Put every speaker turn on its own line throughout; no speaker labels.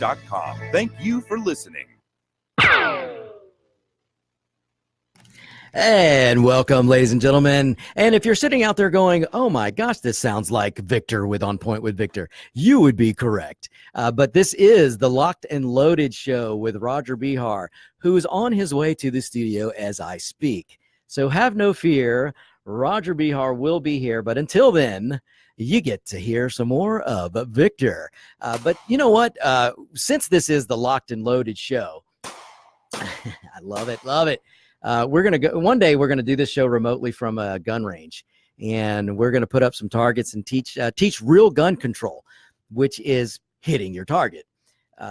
webradio.com. Thank you for listening.
And welcome, ladies and gentlemen. And if you're sitting out there going, oh my gosh, this sounds like Victor with On Point with Victor, you would be correct. But this is the Locked and Loaded show with Roger Behar, who is on his way to the studio as I speak. So have no fear, Roger Behar will be here. But until then, you get to hear some more of Victor. But you know what? Since this is the Locked and Loaded show, I love it. We're going to go one day. We're going to do this show remotely from a gun range, and we're going to put up some targets and teach real gun control, which is hitting your target.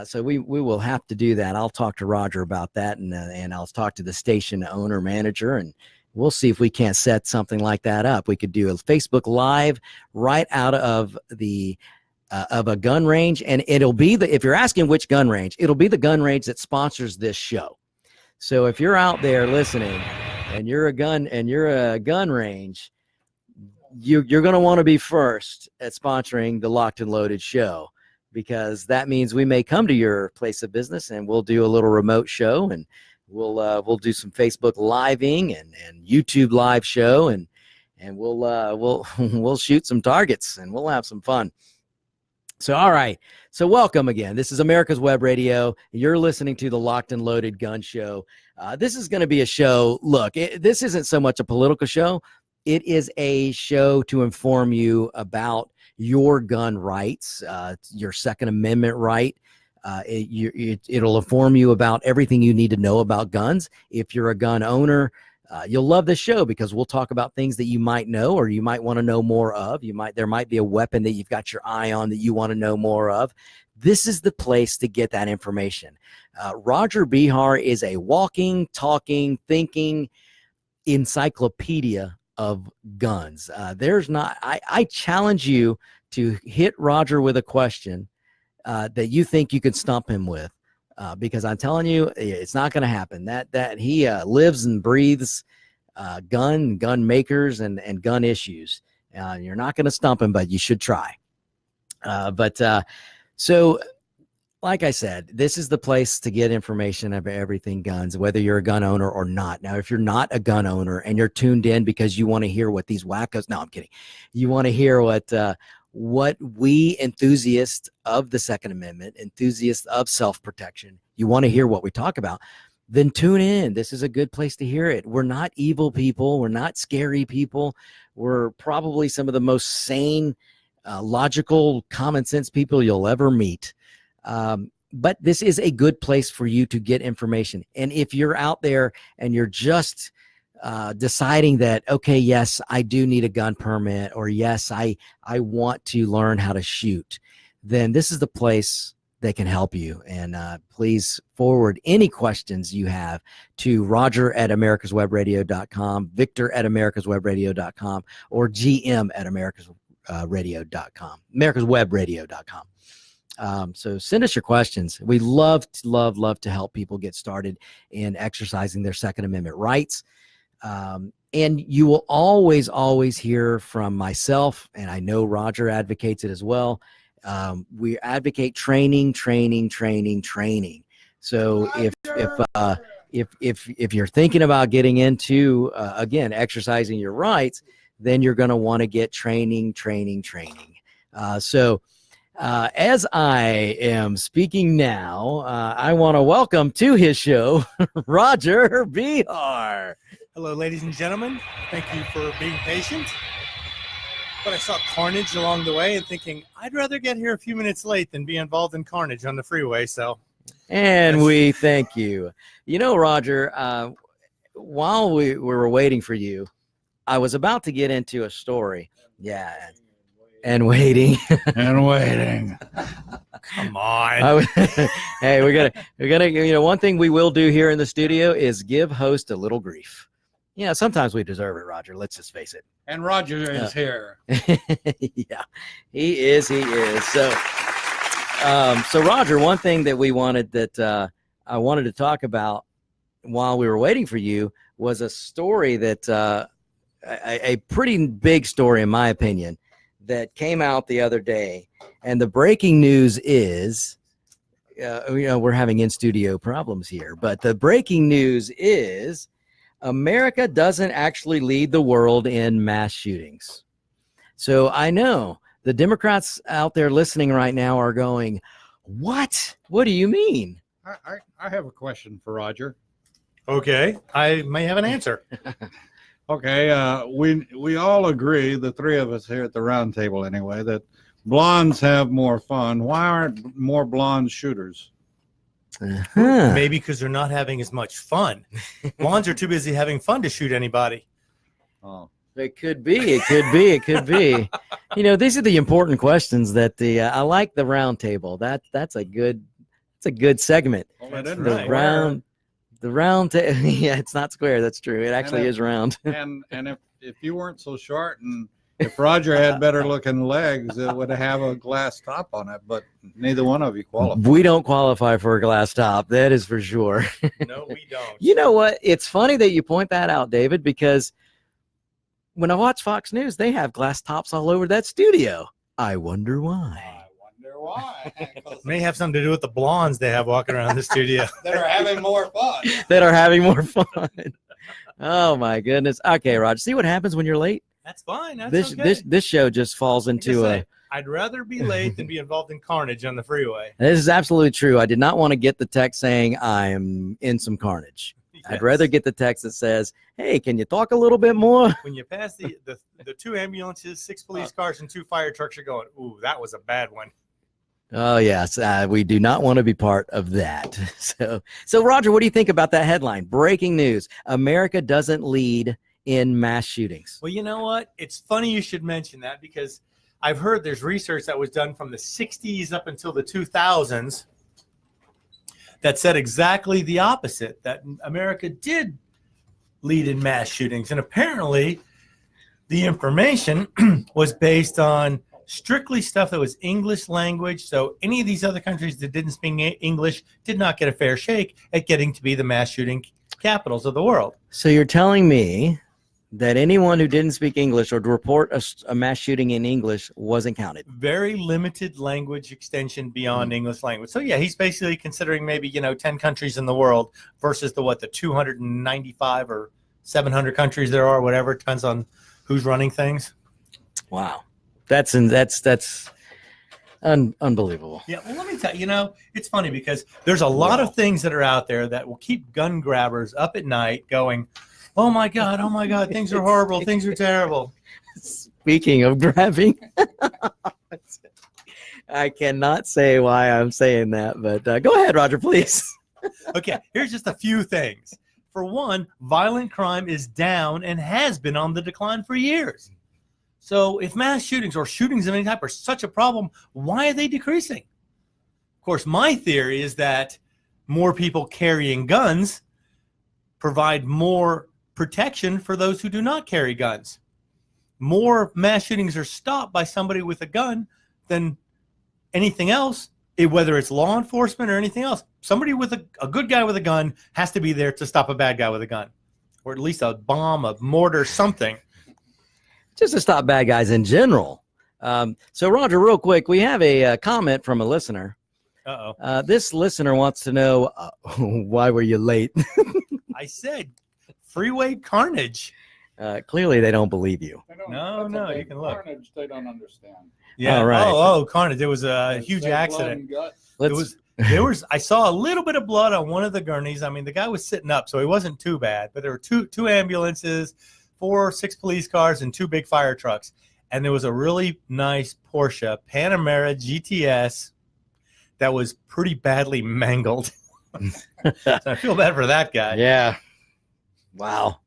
So we will have to do that. I'll talk to Roger about that, and I'll talk to the station owner manager, and we'll see if we can't set something like that up. We could do a Facebook Live right out of the of a gun range, and it'll be if you're asking which gun range, it'll be the gun range that sponsors this show. So if you're out there listening and you're a gun range, you're going to want to be first at sponsoring the Locked and Loaded show, because that means we may come to your place of business and we'll do a little remote show, and we'll do some Facebook living and YouTube live show, and we'll shoot some targets and we'll have some fun. So, all right. So welcome again. This is America's Web Radio. You're listening to the Locked and Loaded Gun Show. This is going to be a show. Look, this isn't so much a political show. It is a show to inform you about your gun rights, your Second Amendment right. It'll inform you about everything you need to know about guns. If you're a gun owner, you'll love this show, because we'll talk about things that you might know or you might want to know more of. There might be a weapon that you've got your eye on that you want to know more of. This is the place to get that information. Roger Behar is a walking, talking, thinking encyclopedia of guns. I challenge you to hit Roger with a question that you think you could stump him with. Because I'm telling you, it's not going to happen. That he lives and breathes gun makers and gun issues. You're not going to stump him, but you should try. So, like I said, this is the place to get information of everything guns, whether you're a gun owner or not. Now, if you're not a gun owner and you're tuned in because you want to hear what these wackos, no, I'm kidding. You want to hear what we enthusiasts of the Second Amendment, enthusiasts of self-protection, you want to hear what we talk about, then tune in. This is a good place to hear it. We're not evil people. We're not scary people. We're probably some of the most sane, logical, common sense people you'll ever meet. But this is a good place for you to get information. And if you're out there and you're just deciding that, okay, yes, I do need a gun permit, or yes, I want to learn how to shoot, then this is the place that can help you. And please forward any questions you have to Roger@americaswebradio.com, Victor@americaswebradio.com, or GM@americasradio.com, americaswebradio.com. So send us your questions. We love to help people get started in exercising their Second Amendment rights. And you will always hear from myself, and I know Roger advocates it as well. We advocate training. So if you're thinking about getting into again exercising your rights, then you're going to want to get training. So as I am speaking now, I want to welcome to his show Roger Behar.
Hello, ladies and gentlemen. Thank you for being patient. But I saw carnage along the way and thinking, I'd rather get here a few minutes late than be involved in carnage on the freeway.
And we thank you. You know, Roger, while we were waiting for you, I was about to get into a story. Yeah. And waiting.
And waiting.
Come on.
Hey, we're gonna, one thing we will do here in the studio is give host a little grief. Yeah, sometimes we deserve it, Roger. Let's just face it.
And Roger is here.
Yeah, he is. So Roger, one thing that I wanted to talk about while we were waiting for you was a story that a pretty big story, in my opinion, that came out the other day. And the breaking news is we're having in-studio problems here. But the breaking news is America doesn't actually lead the world in mass shootings. So I know the Democrats out there listening right now are going, what? What do you mean?
I have a question for Roger.
Okay, I may have an answer.
Okay, we all agree, the three of us here at the round table anyway, that blondes have more fun. Why aren't more blonde shooters?
Uh-huh.
Maybe because they're not having as much fun. Blondes are too busy having fun to shoot anybody.
Oh,
It could be. It could be. It could be. These are the important questions that I like the round table. That's a good segment.
well, it
That's
isn't
right.
square.
The round table. Yeah, it's not square. That's true. It actually is round.
And if you weren't so short, and if Roger had better looking legs, it would have a glass top on it. But neither one of you qualify.
We don't qualify for a glass top. That is for sure.
No, we don't.
You know what? It's funny that you point that out, David, because when I watch Fox News, they have glass tops all over that studio. I wonder why.
I wonder why.
May have something to do with the blondes they have walking around the studio.
That are having more fun.
That are having more fun. Oh my goodness. Okay, Roger. See what happens when you're late?
That's fine. That's okay.
This show just falls into
I'd rather be late than be involved in carnage on the freeway.
This is absolutely true. I did not want to get the text saying I'm in some carnage.
Yes.
I'd rather get the text that says, "Hey, can you talk a little bit more?"
When you pass the 2 ambulances, 6 police cars, and 2 fire trucks, you're going, "Ooh, that was a bad one."
Oh yes, we do not want to be part of that. So Roger, what do you think about that headline? Breaking news: America doesn't lead in mass shootings.
Well, you know what? It's funny you should mention that because I've heard there's research that was done from the 60s up until the 2000s that said exactly the opposite, that America did lead in mass shootings. And apparently the information was based on strictly stuff that was English language. So any of these other countries that didn't speak English did not get a fair shake at getting to be the mass shooting capitals of the world.
So you're telling me that anyone who didn't speak English or to report a mass shooting in English wasn't counted?
Very limited language extension beyond English language. So yeah, he's basically considering maybe 10 countries in the world versus the 295 or 700 countries there are, whatever. It depends on who's running things.
Wow, that's unbelievable.
Yeah, well, let me tell you, it's funny because there's a lot of things that are out there that will keep gun grabbers up at night going, oh my God, things are horrible, things are terrible.
Speaking of grabbing, I cannot say why I'm saying that, but go ahead, Roger, please.
Okay, here's just a few things. For one, violent crime is down and has been on the decline for years. So if mass shootings or shootings of any type are such a problem, why are they decreasing? Of course, my theory is that more people carrying guns provide more protection for those who do not carry guns. More mass shootings are stopped by somebody with a gun than anything else, whether it's law enforcement or anything else. Somebody with a good guy with a gun has to be there to stop a bad guy with a gun, or at least a bomb, a mortar, something.
Just to stop bad guys in general. So, Roger, real quick, we have a comment from a listener.
Uh-oh.
This listener wants to know, why were you late?
I said freeway carnage.
Clearly, they don't believe you.
No, you can look.
Carnage, they don't understand.
Yeah.
All right.
Carnage. There was a huge accident.
Let's,
I saw a little bit of blood on one of the gurneys. I mean, the guy was sitting up, so he wasn't too bad. But there were two ambulances, 4 or 6 police cars, and 2 big fire trucks. And there was a really nice Porsche Panamera GTS that was pretty badly mangled. So I feel bad for that guy.
Yeah. Wow.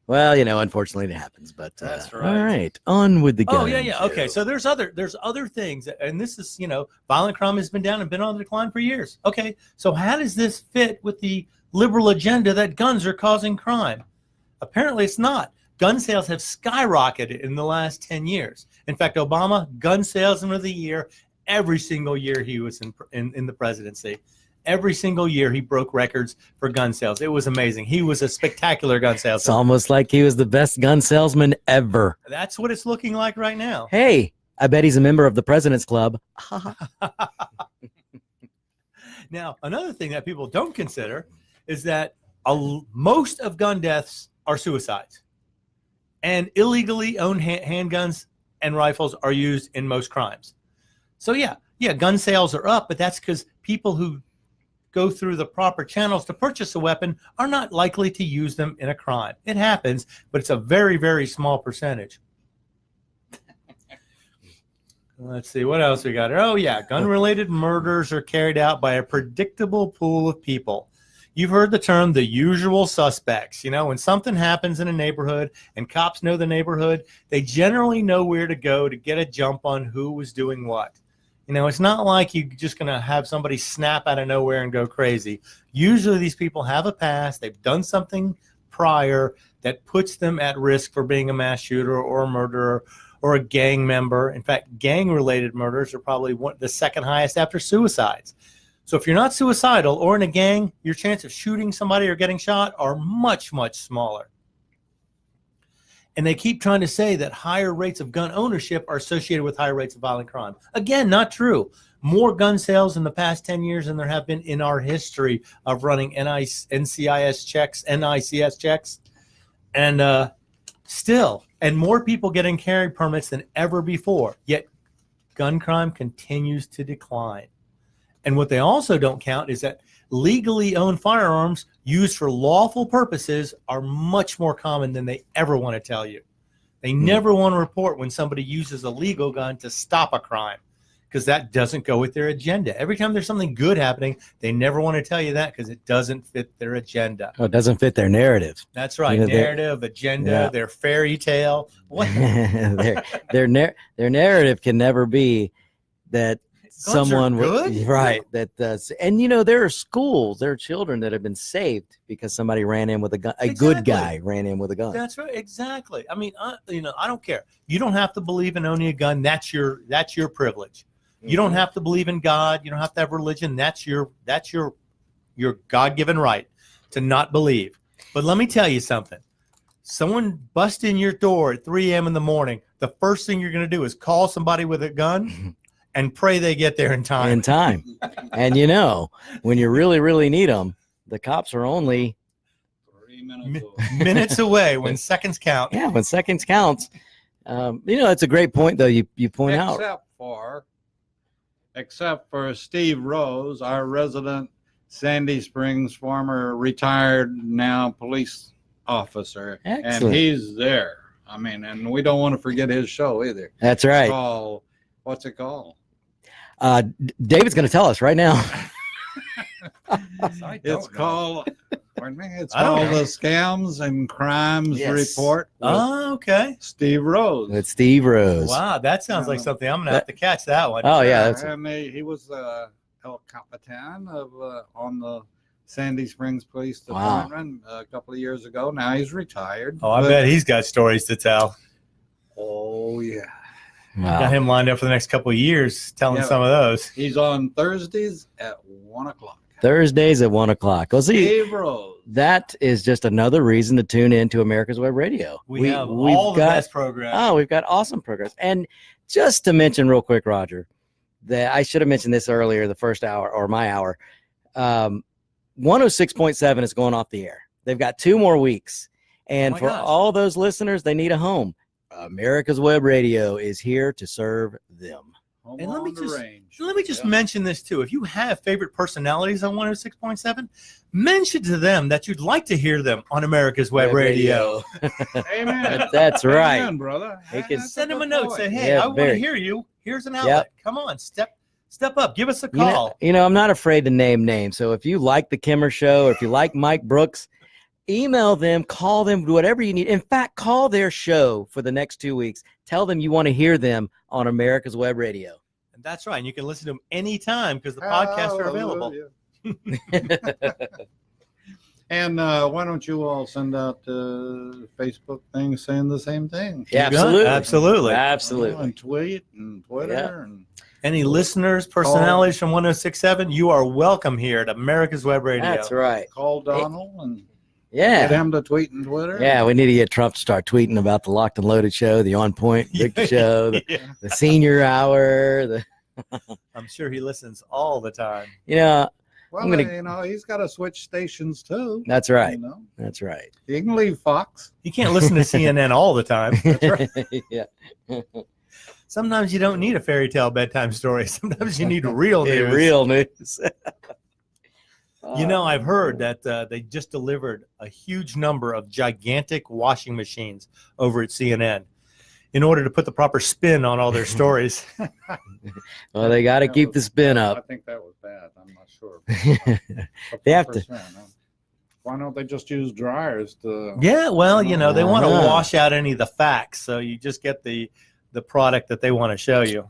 Well, unfortunately it happens, but
That's right.
All right, on with the gun.
Oh, yeah. Okay, so there's other things, and this is, violent crime has been down and been on the decline for years. Okay, so how does this fit with the liberal agenda that guns are causing crime? Apparently it's not. Gun sales have skyrocketed in the last 10 years. In fact, Obama, gun salesman of the year, every single year he was in the presidency. Every single year he broke records for gun sales. It was amazing. He was a spectacular gun salesman.
It's almost like he was the best gun salesman ever.
That's what it's looking like right now.
Hey, I bet he's a member of the President's Club.
Now, another thing that people don't consider is that most of gun deaths are suicides, and illegally owned handguns and rifles are used in most crimes. So yeah, gun sales are up, but that's because people who go through the proper channels to purchase a weapon are not likely to use them in a crime. It happens, but it's a very, very small percentage. Let's see, what else we got here? Oh, yeah, gun-related murders are carried out by a predictable pool of people. You've heard the term the usual suspects. You know, when something happens in a neighborhood and cops know the neighborhood, they generally know where to go to get a jump on who was doing what. You know, it's not like you're just going to have somebody snap out of nowhere and go crazy. Usually these people have a past. They've done something prior that puts them at risk for being a mass shooter or a murderer or a gang member. In fact, gang-related murders are probably the second highest after suicides. So if you're not suicidal or in a gang, your chance of shooting somebody or getting shot are much, much smaller. And they keep trying to say that higher rates of gun ownership are associated with higher rates of violent crime. Again, not true. More gun sales in the past 10 years than there have been in our history of running NCIS checks, NICS checks. And still, and more people getting carry permits than ever before. Yet gun crime continues to decline. And what they also don't count is that legally owned firearms used for lawful purposes are much more common than they ever want to tell you. They never want to report when somebody uses a legal gun to stop a crime, because that doesn't go with their agenda. Every time there's something good happening, they never want to tell you that because it doesn't fit their agenda.
Oh, it doesn't fit their narrative.
That's right.
You know,
narrative, agenda, their fairy tale. What?
their narrative can never be that
Guns
someone
are good?
Right, that does. And you know, there are schools, there are children that have been saved because somebody ran in with a gun. A good guy ran in with a gun.
That's right, exactly. I mean, I don't care. You don't have to believe in owning a gun. That's your privilege. You don't have to believe in God. You don't have to have religion. That's your God-given right to not believe. But let me tell you something. Someone busts in your door at 3 a.m. in the morning. The first thing you're going to do is call somebody with a gun and pray they get there in time.
And you know, when you really, really need them, the cops are only
3 minutes
minutes away when seconds count.
Yeah, when seconds counts. You know, it's a great point, though. You point out.
Except for Steve Rose, our resident Sandy Springs former retired now police officer.
Excellent.
And he's there. I mean, and we don't want to forget his show either.
That's right.
What's it called?
David's going to tell us right now.
It's called the Scams and Crimes Report.
Oh, okay.
Steve Rose.
It's Steve Rose.
Wow, that sounds like something. I'm going to have to catch that one.
Oh, yeah.
And he was El Capitan on the Sandy Springs Police Department a couple of years ago. Now he's retired.
Oh, I bet he's got stories to tell.
Oh, yeah.
Wow.
Got him lined up for the next couple of years telling some of those.
He's on Thursdays at 1 o'clock.
Thursdays at 1 o'clock. Well, see,
Steve Rose.
That is just another reason to tune in to America's Web Radio.
We've got the best programs.
Oh, we've got awesome programs. And just to mention real quick, Roger, that I should have mentioned this earlier, the first hour or my hour. 106.7 is going off the air. They've got 2 more weeks. And all those listeners, they need a home. America's Web Radio is here to serve them.
And let me just mention this too. If you have favorite personalities on 106.7, mention to them that you'd like to hear them on America's Web Radio.
Amen.
That's right.
Amen, brother.
He can
send them a note. Say, hey, I want to hear you. Here's an outlet. Come on, step up. Give us a call.
You know, I'm not afraid to name names. So if you like the Kimmer Show, or if you like Mike Brooks, email them, call them, whatever you need. In fact, call their show for the next 2 weeks. Tell them you want to hear them on America's Web Radio.
And that's right. And you can listen to them anytime because the podcasts are available.
And why don't you all send out Facebook things saying the same thing?
Yeah, absolutely.
And tweet and Twitter. And
any listeners, personalities from 106.7, you are welcome here at America's Web Radio.
That's right.
Call Donald and
get
him to tweet and Twitter.
Yeah, we need to get Trump to start tweeting about the Locked and Loaded Show, the On Point Victor Show, the Senior Hour.
I'm sure he listens all the time.
You know,
Well,
I'm gonna-
you know, he's got to switch stations too.
That's right.
You know,
That's right.
he can leave Fox.
You can't listen to CNN all the time.
That's right. Yeah.
Sometimes you don't need a fairy tale bedtime story. Sometimes you need real
Hey,
news.
real news.
You know, I've heard that they just delivered a huge number of gigantic washing machines over at CNN in order to put the proper spin on all their stories.
Well, they got to keep the spin
I
up.
think that was bad. I'm not sure.
They have to.
100%, huh? Why don't they just use dryers to?
Yeah, well, you know, they want to
Uh-huh.
wash out any of the facts, so you just get the product that they want to show you.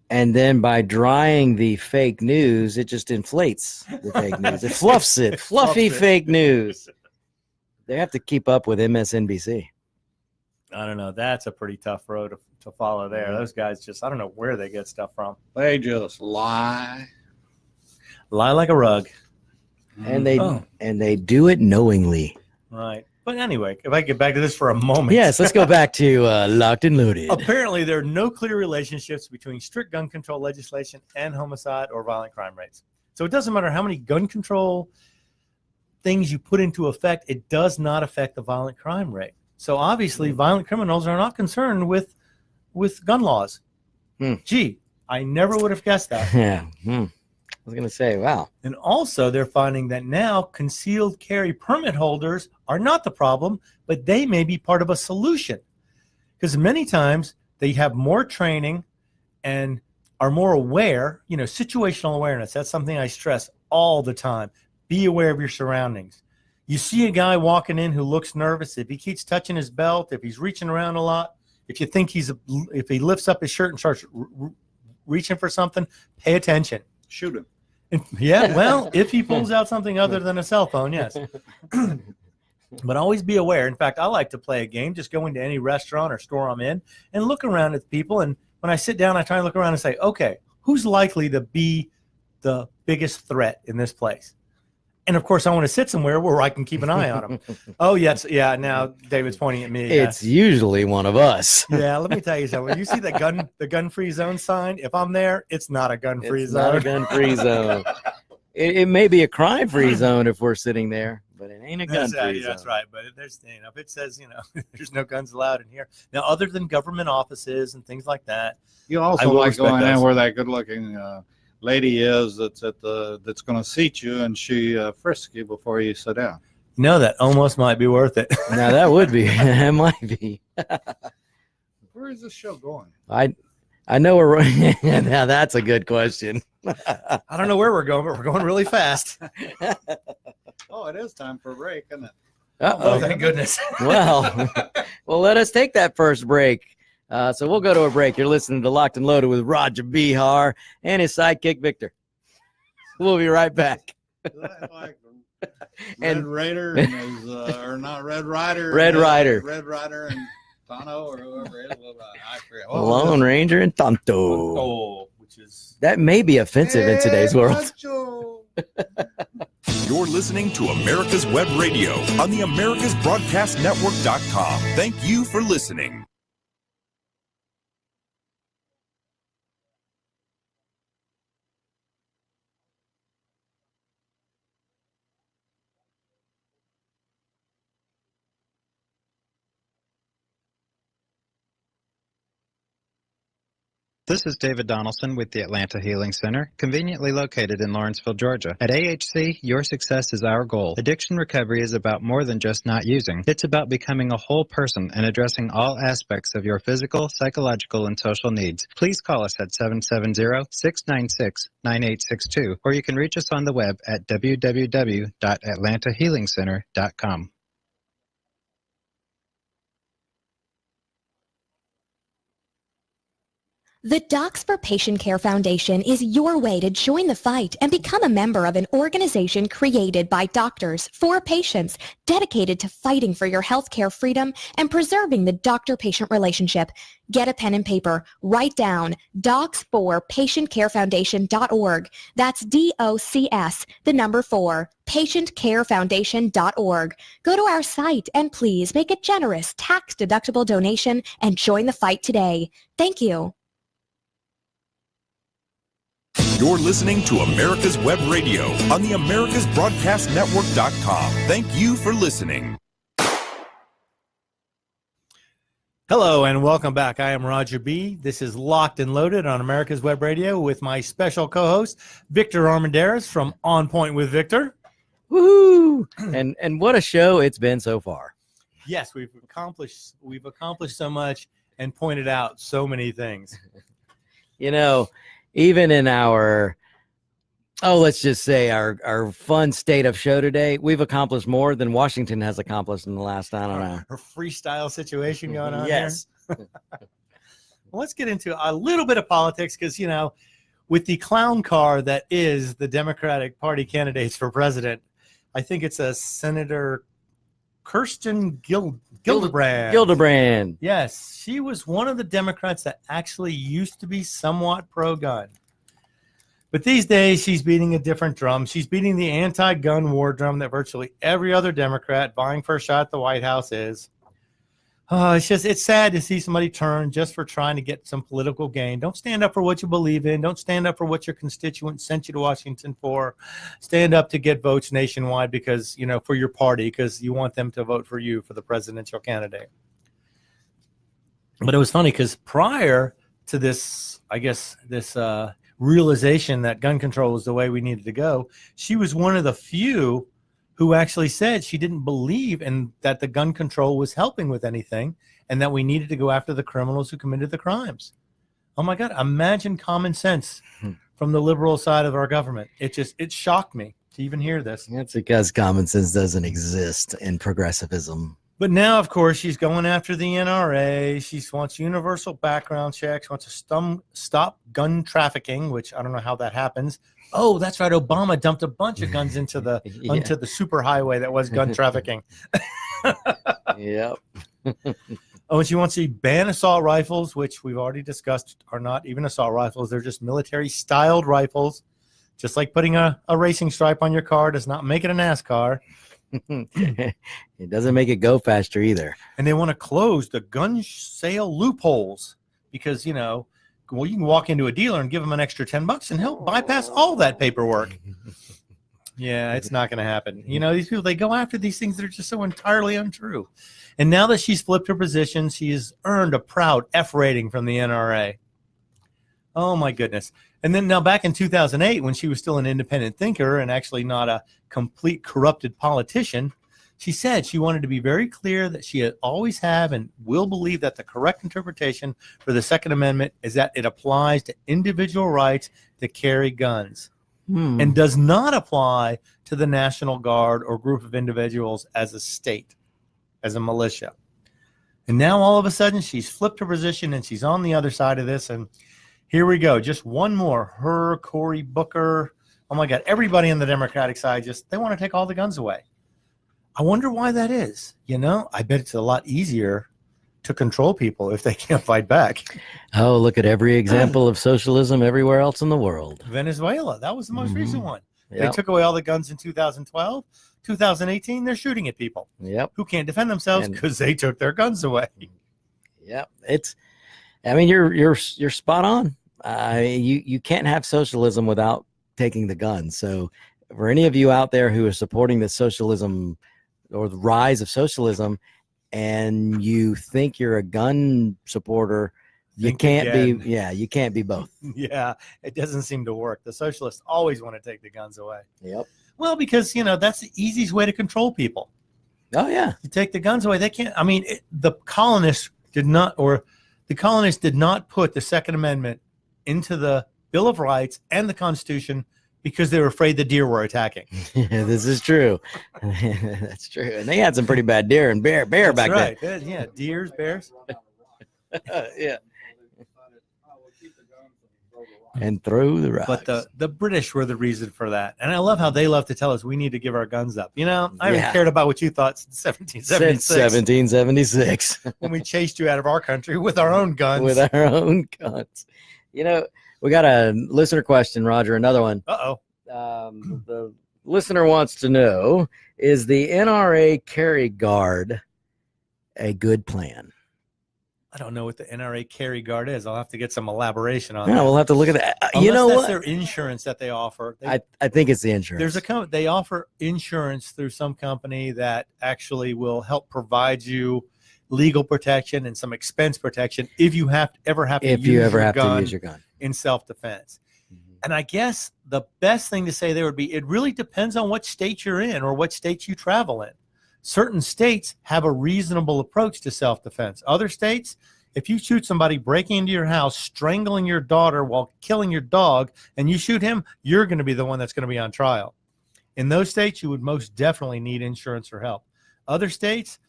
And then by drying the fake news, it just inflates the fake news. It fluffs it. Fluffy
Fluffs it.
fake news. They have to keep up with MSNBC.
I don't know. That's a pretty tough road to follow there. Those guys just, I don't know where they get stuff from.
They just lie.
Lie like a rug.
And they
Oh.
and they do it knowingly.
Right. But anyway, if I get back to this for a moment.
Yes, let's go back to Locked and Loaded.
Apparently, there are no clear relationships between strict gun control legislation and homicide or violent crime rates. So it doesn't matter how many gun control things you put into effect, it does not affect the violent crime rate. So obviously, violent criminals are not concerned with gun laws. Gee, I never would have guessed that.
Yeah. I was going to say, wow.
And also, they're finding that now concealed carry permit holders are not the problem, but they may be part of a solution. Because many times they have more training and are more aware, you know, situational awareness. That's something I stress all the time. Be aware of your surroundings. You see a guy walking in who looks nervous, if he keeps touching his belt, if he's reaching around a lot, if you think if he lifts up his shirt and starts reaching for something, pay attention.
Shoot him.
Yeah, well, if he pulls out something other than a cell phone, yes. But always be aware. In fact, I like to play a game, just go into any restaurant or store I'm in and look around at people. And when I sit down, I try to look around and say, okay, who's likely to be the biggest threat in this place? And of course, I want to sit somewhere where I can keep an eye on them. Oh, yes. Yeah. Now David's pointing at me.
It's usually one of us.
Yeah. Let me tell you something. When you see the gun-free zone sign, if I'm there, it's not a gun-free
It's
zone.
not a gun-free zone. It may be a crime-free zone if we're sitting there, but it ain't a gun-free zone.
That's right. But if there's, you know, if it says, you know, there's no guns allowed in here. Now, other than government offices and things like that.
You
I
also
will
like
respect
going in
those.
where that good-looking lady is that's going to seat you, and she frisks you before you sit down.
No, that almost might be worth it.
Now that would be. That might be.
Where is this show going?
I know we're. Now that's a good question.
I don't know where we're going, but we're going really fast.
Oh, it is time for a break, isn't it?
Oh,
Uh-oh.
thank goodness.
Well, let us take that first break. So we'll go to a break. You're listening to Locked and Loaded with Roger Behar and his sidekick, Victor. We'll be right back.
Is that like
And-
Red Raider and his, or not Red Rider?
Red Rider.
Red Rider and Tano or whoever it is. I forget.
Lone Ranger and Tonto.
Oh, which is
That may be offensive in today's world.
You're listening to America's Web Radio on the AmericasBroadcastNetwork.com. Thank you for listening.
This is David Donaldson with the Atlanta Healing Center, conveniently located in Lawrenceville, Georgia. At AHC, your success is our goal. Addiction recovery is about more than just not using. It's about becoming a whole person and addressing all aspects of your physical, psychological, and social needs. Please call us at 770-696-9862, or you can reach us on the web at www.atlantahealingcenter.com.
The Docs for Patient Care Foundation is your way to join the fight and become a member of an organization created by doctors for patients, dedicated to fighting for your healthcare freedom and preserving the doctor-patient relationship. Get a pen and paper. Write down docs4patientcarefoundation.org. That's DOCS, the number 4, patientcarefoundation.org. Go to our site and please make a generous tax-deductible donation and join the fight today. Thank you.
You're listening to America's Web Radio on the AmericasBroadcastNetwork.com. Thank you for listening.
Hello and welcome back. I am Roger B. This is Locked and Loaded on America's Web Radio with my special co-host, Victor Armendariz from On Point with Victor.
Woohoo! And what a show it's been so far.
Yes, we've accomplished so much and pointed out so many things.
You know, even in our, let's just say our fun state of show today, we've accomplished more than Washington has accomplished in the last, I don't know.
Her freestyle situation going on
yes.
here. Well, let's get into a little bit of politics because, you know, with the clown car that is the Democratic Party candidates for president, I think it's a Senator Kirsten Gillibrand.
Gillibrand.
Yes, she was one of the Democrats that actually used to be somewhat pro-gun. But these days, she's beating a different drum. She's beating the anti-gun war drum that virtually every other Democrat vying for a shot at the White House is. It's sad to see somebody turn just for trying to get some political gain. Don't stand up for what you believe in. Don't stand up for what your constituents sent you to Washington for. Stand up to get votes nationwide because, you know, for your party, because you want them to vote for you for the presidential candidate. But it was funny because prior to this, I guess, this realization that gun control was the way we needed to go, she was one of the few who actually said she didn't believe in that the gun control was helping with anything and that we needed to go after the criminals who committed the crimes. Oh my God, imagine common sense from the liberal side of our government. It shocked me to even hear this.
That's because common sense doesn't exist in progressivism.
But now, of course, she's going after the NRA. She wants universal background checks, wants to stop gun trafficking, which I don't know how that happens. Oh, that's right. Obama dumped a bunch of guns into the onto the superhighway that was gun trafficking.
Yep.
Oh, and she wants to ban assault rifles, which we've already discussed are not even assault rifles. They're just military-styled rifles. Just like putting a racing stripe on your car does not make it a NASCAR.
It doesn't make it go faster either.
And they want to close the gun sale loopholes because, you know, well, you can walk into a dealer and give him an extra $10 and he'll bypass all that paperwork. Yeah, it's not going to happen. You know, these people, they go after these things that are just so entirely untrue. And now that she's flipped her position, she has earned a proud F rating from the NRA. Oh, my goodness. And then now back in 2008, when she was still an independent thinker and actually not a complete corrupted politician, she said she wanted to be very clear that she always have and will believe that the correct interpretation for the Second Amendment is that it applies to individual rights to carry guns and does not apply to the National Guard or group of individuals as a state, as a militia. And now all of a sudden she's flipped her position and she's on the other side of this. And here we go. Just one more. Her, Cory Booker. Oh, my God. Everybody on the Democratic side, they want to take all the guns away. I wonder why that is. You know, I bet it's a lot easier to control people if they can't fight back.
Oh, look at every example of socialism everywhere else in the world.
Venezuela. That was the most recent one.
Yep.
They took away all the guns in 2012. 2018, they're shooting at people who can't defend themselves because they took their guns away.
Yep. You're spot on. You can't have socialism without taking the guns. So for any of you out there who are supporting the socialism or the rise of socialism and you think you're a gun supporter, you can't be both.
Yeah, it doesn't seem to work. The socialists always want to take the guns away.
Yep.
Well, because, you know, that's the easiest way to control people.
Oh, yeah.
You take the guns away. They can't. I mean, the colonists did not put the Second Amendment into the Bill of Rights and the Constitution because they were afraid the deer were attacking.
Yeah, this is true. That's true. And they had some pretty bad deer and bear
That's
back
right.
then.
Yeah, deers, bears.
Yeah. And throw the rocks.
But the British were the reason for that. And I love how they love to tell us we need to give our guns up. You know, I haven't cared about what you thought since 1776.
Since 1776.
When we chased you out of our country with our own guns.
With our own guns. You know, we got a listener question, Roger, another one.
Uh-oh.
The listener wants to know, is the NRA carry guard a good plan?
I don't know what the NRA carry guard is. I'll have to get some elaboration on
Yeah,
that.
we'll have to look at that.
Unless
You know
that's
what?
their insurance that they offer.
I think it's the insurance.
They offer insurance through some company that actually will help provide you legal protection and some expense protection if you ever have to use your gun in self-defense. And I guess the best thing to say there would be, it really depends on what state you're in or what state you travel in. Certain states have a reasonable approach to self-defense. Other states, if you shoot somebody breaking into your house, strangling your daughter while killing your dog, and you shoot him, you're going to be the one that's going to be on trial. In those states, you would most definitely need insurance or help. Other states,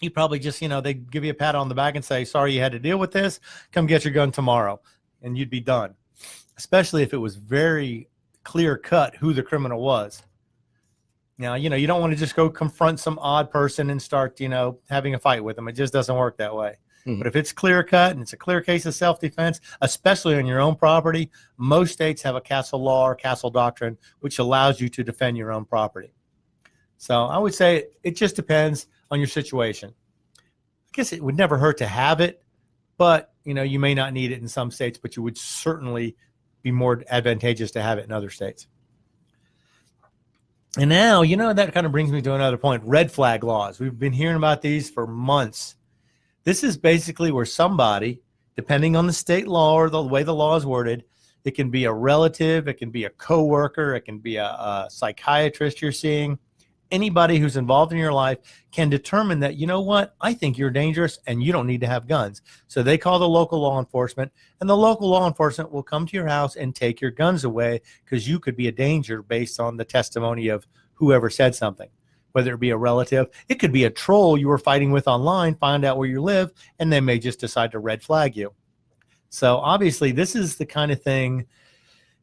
you probably just, they give you a pat on the back and say, sorry you had to deal with this. Come get your gun tomorrow. And you'd be done, especially if it was very clear cut who the criminal was. Now, you don't want to just go confront some odd person and start, having a fight with them. It just doesn't work that way. But if it's clear cut and it's a clear case of self-defense, especially on your own property, most states have a castle law or castle doctrine, which allows you to defend your own property. So I would say it just depends on your situation. I guess it would never hurt to have it, but, you may not need it in some states, but you would certainly be more advantageous to have it in other states. And now, that kind of brings me to another point, red flag laws. We've been hearing about these for months. This is basically where somebody, depending on the state law or the way the law is worded, it can be a relative, it can be a coworker, it can be a psychiatrist you're seeing. Anybody who's involved in your life can determine that, I think you're dangerous and you don't need to have guns. So they call the local law enforcement, and the local law enforcement will come to your house and take your guns away because you could be a danger based on the testimony of whoever said something. Whether it be a relative, it could be a troll you were fighting with online, find out where you live, and they may just decide to red flag you. So obviously this is the kind of thing,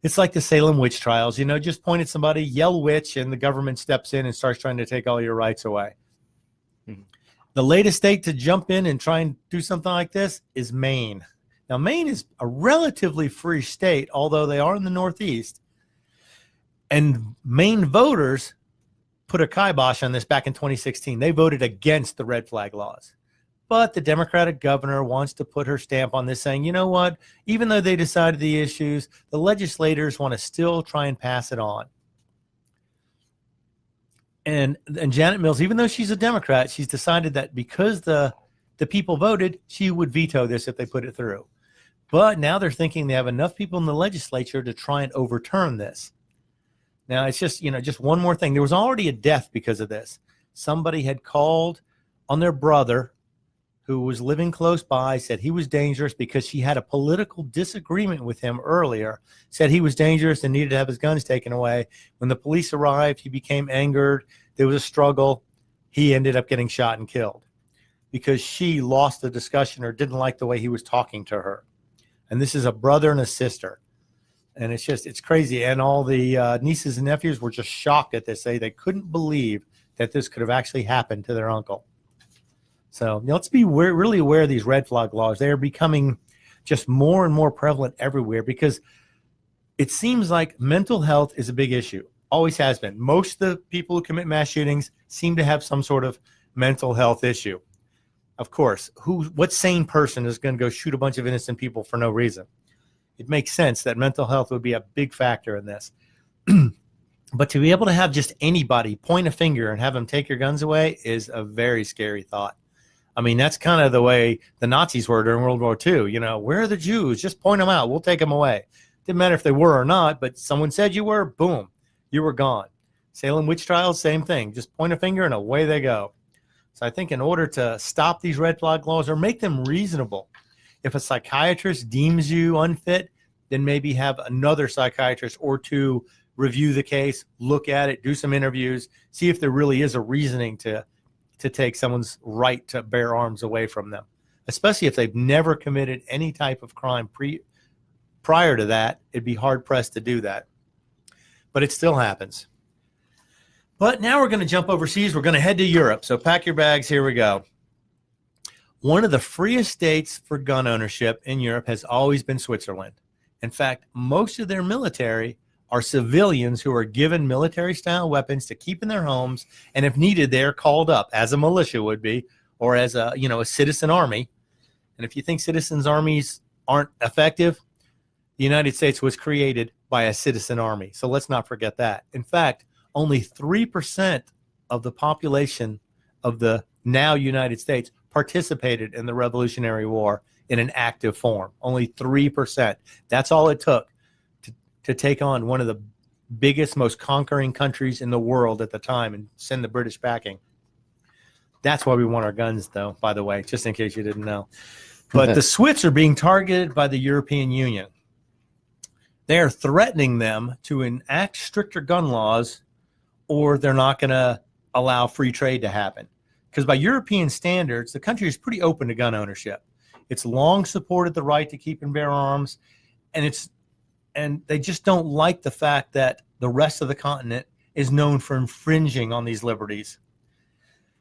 it's like the Salem witch trials, just point at somebody, yell witch, and the government steps in and starts trying to take all your rights away. The latest state to jump in and try and do something like this is Maine. Now, Maine is a relatively free state, although they are in the Northeast. And Maine voters put a kibosh on this back in 2016. They voted against the red flag laws. But the Democratic governor wants to put her stamp on this, saying, what? Even though they decided the issues, the legislators want to still try and pass it on. And Janet Mills, even though she's a Democrat, she's decided that because the people voted, she would veto this if they put it through. But now they're thinking they have enough people in the legislature to try and overturn this. Now, it's just, just one more thing. There was already a death because of this. Somebody had called on their brother who was living close by, said he was dangerous because she had a political disagreement with him earlier, said he was dangerous and needed to have his guns taken away. When the police arrived, he became angered. There was a struggle. He ended up getting shot and killed because she lost the discussion or didn't like the way he was talking to her. And this is a brother and a sister. And it's crazy. And all the nieces and nephews were just shocked at this. They couldn't believe that this could have actually happened to their uncle. So let's be really aware of these red flag laws. They are becoming just more and more prevalent everywhere because it seems like mental health is a big issue. Always has been. Most of the people who commit mass shootings seem to have some sort of mental health issue. Of course, what sane person is going to go shoot a bunch of innocent people for no reason? It makes sense that mental health would be a big factor in this. But to be able to have just anybody point a finger and have them take your guns away is a very scary thought. I mean, that's kind of the way the Nazis were during World War II. Where are the Jews? Just point them out. We'll take them away. Didn't matter if they were or not, but someone said you were, boom, you were gone. Salem witch trials, same thing. Just point a finger and away they go. So I think in order to stop these red flag laws or make them reasonable, if a psychiatrist deems you unfit, then maybe have another psychiatrist or two review the case, look at it, do some interviews, see if there really is a reasoning to take someone's right to bear arms away from them, especially if they've never committed any type of crime prior to that. It'd be hard-pressed to do that. But it still happens. But now we're going to jump overseas. We're going to head to Europe. So pack your bags. Here we go. One of the freest states for gun ownership in Europe has always been Switzerland. In fact, most of their military are civilians who are given military-style weapons to keep in their homes, and if needed, they're called up as a militia would be, or as a citizen army, And if you think citizens' armies aren't effective, the United States was created by a citizen army. So let's not forget that. In fact, only 3% of the population of the now United States participated in the Revolutionary War in an active form. Only 3%. That's all it took to take on one of the biggest, most conquering countries in the world at the time and send the British packing. That's why we want our guns, though, by the way, just in case you didn't know. But the Swiss are being targeted by the European Union. They are threatening them to enact stricter gun laws, or they're not going to allow free trade to happen. Because by European standards, the country is pretty open to gun ownership. It's long supported the right to keep and bear arms, and they just don't like the fact that the rest of the continent is known for infringing on these liberties.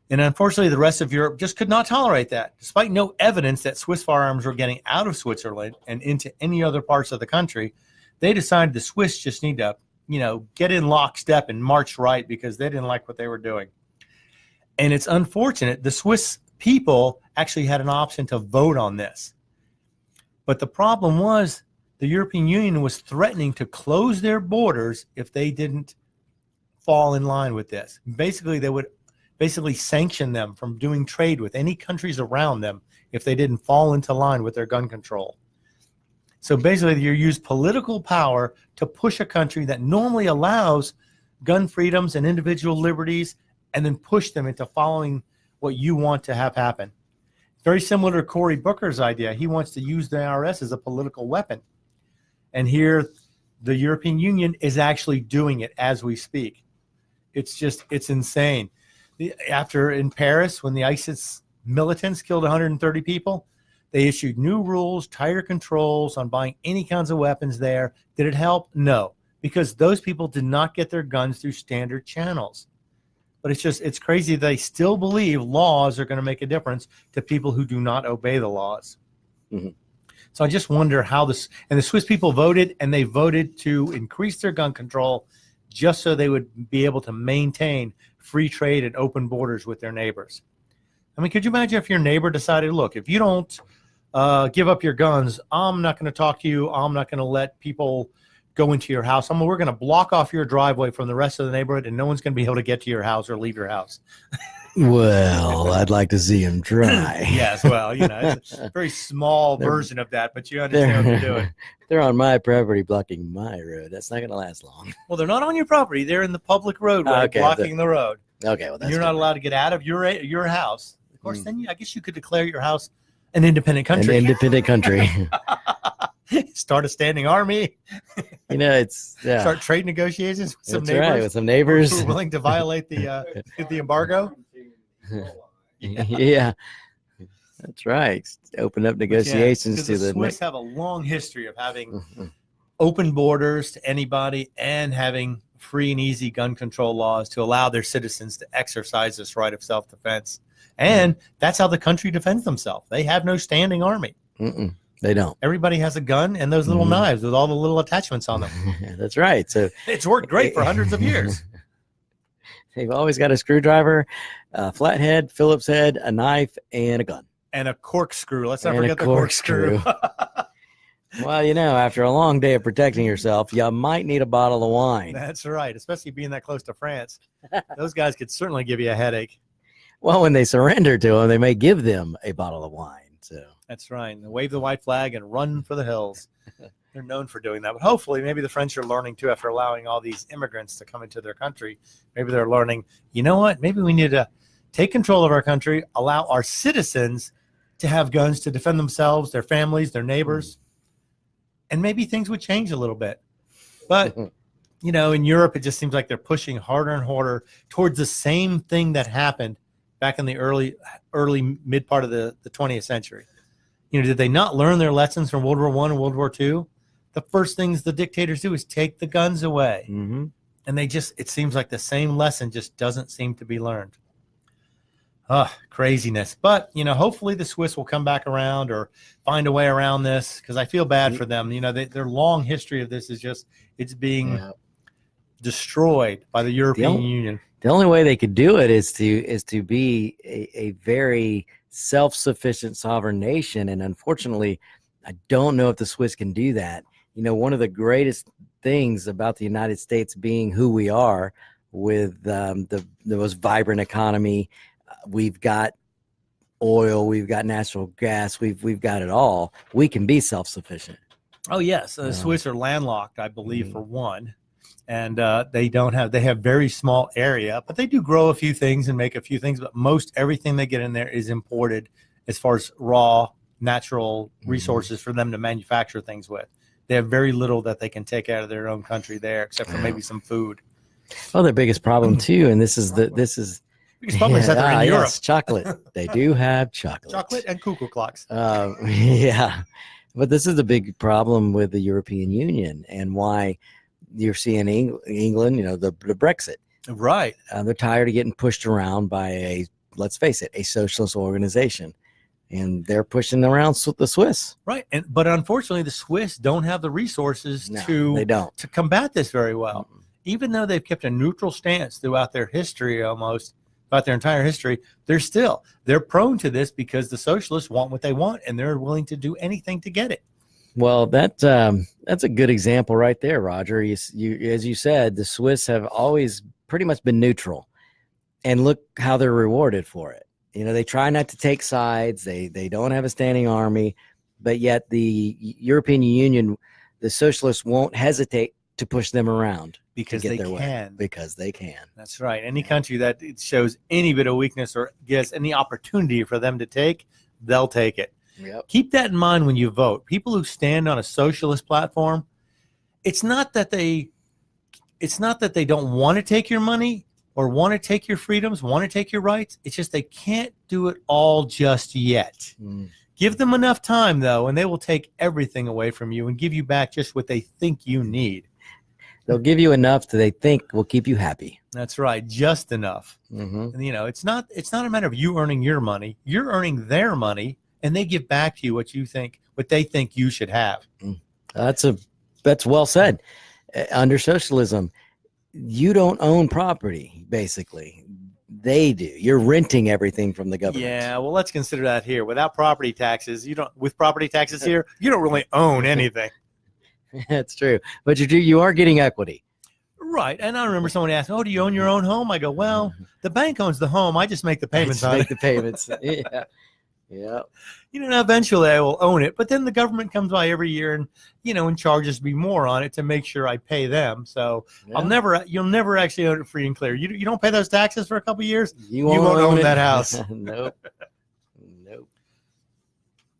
And unfortunately, the rest of Europe just could not tolerate that. Despite no evidence that Swiss firearms were getting out of Switzerland and into any other parts of the country, they decided the Swiss just need to, get in lockstep and march right because they didn't like what they were doing. And it's unfortunate. The Swiss people actually had an option to vote on this. But the problem was the European Union was threatening to close their borders if they didn't fall in line with this. Basically, they would sanction them from doing trade with any countries around them if they didn't fall into line with their gun control. So basically, you use political power to push a country that normally allows gun freedoms and individual liberties and then push them into following what you want to have happen. Very similar to Cory Booker's idea. He wants to use the IRS as a political weapon. And here, the European Union is actually doing it as we speak. It's insane. After in Paris, when the ISIS militants killed 130 people, they issued new rules, tighter controls on buying any kinds of weapons there. Did it help? No, because those people did not get their guns through standard channels. But it's crazy they still believe laws are going to make a difference to people who do not obey the laws. Mm-hmm. So I just wonder how and the Swiss people voted, and they voted to increase their gun control just so they would be able to maintain free trade and open borders with their neighbors. I mean, could you imagine if your neighbor decided, look, if you don't give up your guns, I'm not going to talk to you. I'm not going to let people go into your house. We're going to block off your driveway from the rest of the neighborhood, and no one's going to be able to get to your house or leave your house.
Well, I'd like to see him try.
Yes, well, it's a very small version of that, but you understand what they're doing.
They're on my property blocking my road. That's not going to last long.
Well, they're not on your property. They're in the public roadway, blocking the road.
Okay, well, that's
you're not allowed to get out of your house. Of course, then I guess you could declare your house an independent country.
An independent country.
Start a standing army.
Start
trade negotiations with some
that's
neighbors.
Right, with some neighbors
who are willing to violate the embargo.
Yeah, that's right. Open up negotiations to
the Swiss have a long history of having open borders to anybody and having free and easy gun control laws to allow their citizens to exercise this right of self-defense. And that's how the country defends themselves. They have no standing army.
They don't.
Everybody has a gun and those little knives with all the little attachments on them.
That's right. So
it's worked great for hundreds of years.
They've always got a screwdriver, a flathead, Phillips head, a knife, and a gun.
And a corkscrew. Let's not forget the corkscrew.
Well, after a long day of protecting yourself, you might need a bottle of wine.
That's right, especially being that close to France. Those guys could certainly give you a headache.
Well, when they surrender to them, they may give them a bottle of wine. So
that's right. And wave the white flag and run for the hills. They're known for doing that. But hopefully, maybe the French are learning, too, after allowing all these immigrants to come into their country. Maybe they're learning, you know what? Maybe we need to take control of our country, allow our citizens to have guns to defend themselves, their families, their neighbors. And maybe things would change a little bit. But, in Europe, it just seems like they're pushing harder and harder towards the same thing that happened back in the early mid part of the 20th century. Did they not learn their lessons from World War I and World War II? The first things the dictators do is take the guns away. Mm-hmm. And it seems like the same lesson just doesn't seem to be learned. Craziness. But, hopefully the Swiss will come back around or find a way around this, because I feel bad for them. Their long history of this is just, it's being destroyed by the European Union.
The only way they could do it is to be a very self-sufficient sovereign nation. And unfortunately, I don't know if the Swiss can do that. One of the greatest things about the United States being who we are, with the most vibrant economy, we've got oil, we've got natural gas, we've got it all. We can be self-sufficient.
Oh yes, the Swiss are landlocked, I believe,
Mhm.
for one, and they have very small area, but they do grow a few things and make a few things. But most everything they get in there is imported, as far as raw natural resources for them to manufacture things with. They have very little that they can take out of their own country there, except for maybe some food.
Well, their biggest problem too, and this is
Because probably is that they're in Europe.
yes, chocolate. They do have chocolate.
Chocolate and cuckoo clocks.
Yeah, but this is the big problem with the European Union, and why you're seeing England, the Brexit.
Right.
They're tired of getting pushed around by let's face it, a socialist organization, and they're pushing around the Swiss.
Right. But unfortunately, the Swiss don't have the resources
they don't.
to combat this very well. Even though they've kept a neutral stance throughout their history, almost throughout their entire history, they're prone to this because the socialists want what they want, and they're willing to do anything to get it.
Well, that's a good example right there, Roger. You as you said, the Swiss have always pretty much been neutral, and look how they're rewarded for it. They try not to take sides. They don't have a standing army, but yet the European Union, the socialists won't hesitate to push them around
Because
to get
they
their
can.
way. Because they can.
That's right. Any country that shows any bit of weakness or gives any opportunity for them to take, they'll take it.
Yep.
Keep that in mind when you vote. People who stand on a socialist platform, it's not that they don't want to take your money or want to take your freedoms, want to take your rights. It's just they can't do it all just yet. Give them enough time, though, and they will take everything away from you and give you back just what they think you need.
They'll give you enough that they think will keep you happy.
That's right, just enough.
Mm-hmm.
And, it's not a matter of you earning your money. You're earning their money, and they give back to you what they think you should have.
That's well said. Under socialism, you don't own property, basically. They do. You're renting everything from the government.
Yeah, well, let's consider that here. Without property taxes, with property taxes here, you don't really own anything.
That's true. But you are getting equity.
Right. And I remember someone asked, "Oh, do you own your own home?" I go, "Well, the bank owns the home. I just make the payments on it."
The payments. Yeah. Yeah.
Eventually I will own it, but then the government comes by every year and charges me more on it to make sure I pay them. So
Yeah.
you'll never actually own it free and clear. You don't pay those taxes for a couple of years.
You
won't own
it.
that house.
Nope.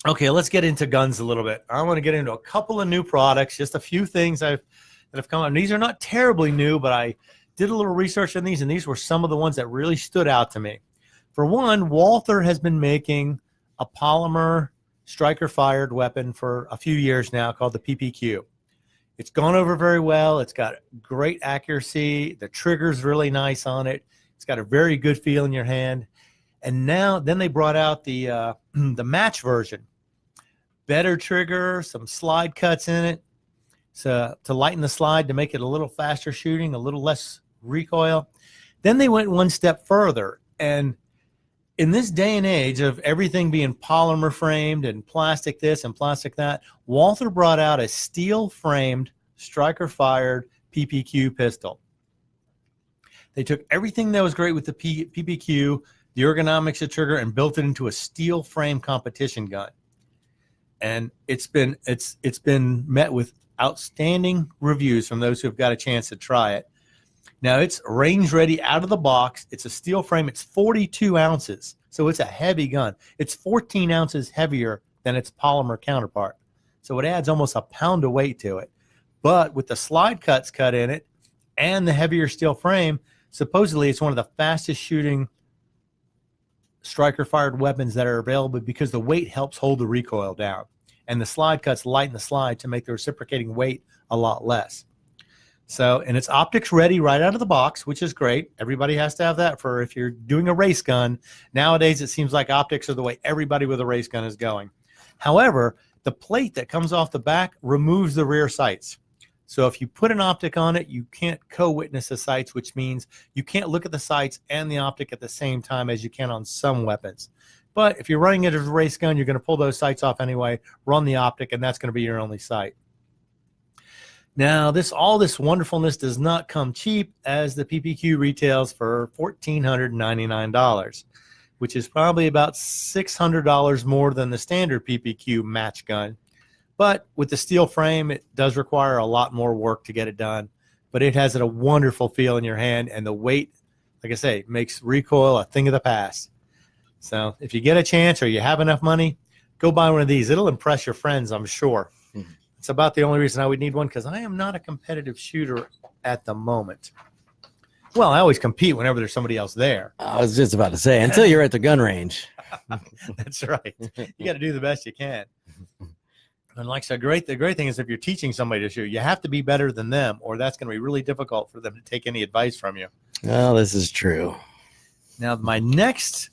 Okay, let's get into guns a little bit. I want to get into a couple of new products, just a few things that have come out. And these are not terribly new, but I did a little research on these, and these were some of the ones that really stood out to me. For one, Walther has been making a polymer striker-fired weapon for a few years now called the PPQ. It's gone over very well. It's got great accuracy. The trigger's really nice on it. It's got a very good feel in your hand. And then they brought out the match version. Better trigger, some slide cuts in it to lighten the slide to make it a little faster shooting, a little less recoil. Then they went one step further, and in this day and age of everything being polymer framed and plastic this and plastic that, Walther brought out a steel framed striker fired PPQ pistol. They took everything that was great with the PPQ, the ergonomics of trigger, and built it into a steel frame competition gun. And it's been met with outstanding reviews from those who have got a chance to try it. Now, it's range ready out of the box. It's a steel frame. It's 42 ounces, so it's a heavy gun. It's 14 ounces heavier than its polymer counterpart, so it adds almost a pound of weight to it. But with the slide cuts cut in it and the heavier steel frame, supposedly it's one of the fastest shooting striker-fired weapons that are available because the weight helps hold the recoil down, and the slide cuts lighten the slide to make the reciprocating weight a lot less. So, and it's optics ready right out of the box, which is great. Everybody has to have that for if you're doing a race gun. Nowadays, it seems like optics are the way everybody with a race gun is going. However, the plate that comes off the back removes the rear sights. So if you put an optic on it, you can't co-witness the sights, which means you can't look at the sights and the optic at the same time as you can on some weapons. But if you're running it as a race gun, you're going to pull those sights off anyway, run the optic, and that's going to be your only sight. Now, all this wonderfulness does not come cheap, as the PPQ retails for $1,499, which is probably about $600 more than the standard PPQ match gun. But with the steel frame, it does require a lot more work to get it done. But it has a wonderful feel in your hand, and the weight, like I say, makes recoil a thing of the past. So if you get a chance or you have enough money, go buy one of these. It'll impress your friends, I'm sure. Mm-hmm. It's about the only reason I would need one, because I am not a competitive shooter at the moment. Well, I always compete whenever there's somebody else there.
I was just about to say, until you're at the gun range.
That's right. You got to do the best you can. And like I said, the great thing is if you're teaching somebody to shoot, you have to be better than them, or that's going to be really difficult for them to take any advice from you.
Well, this is true.
Now, my next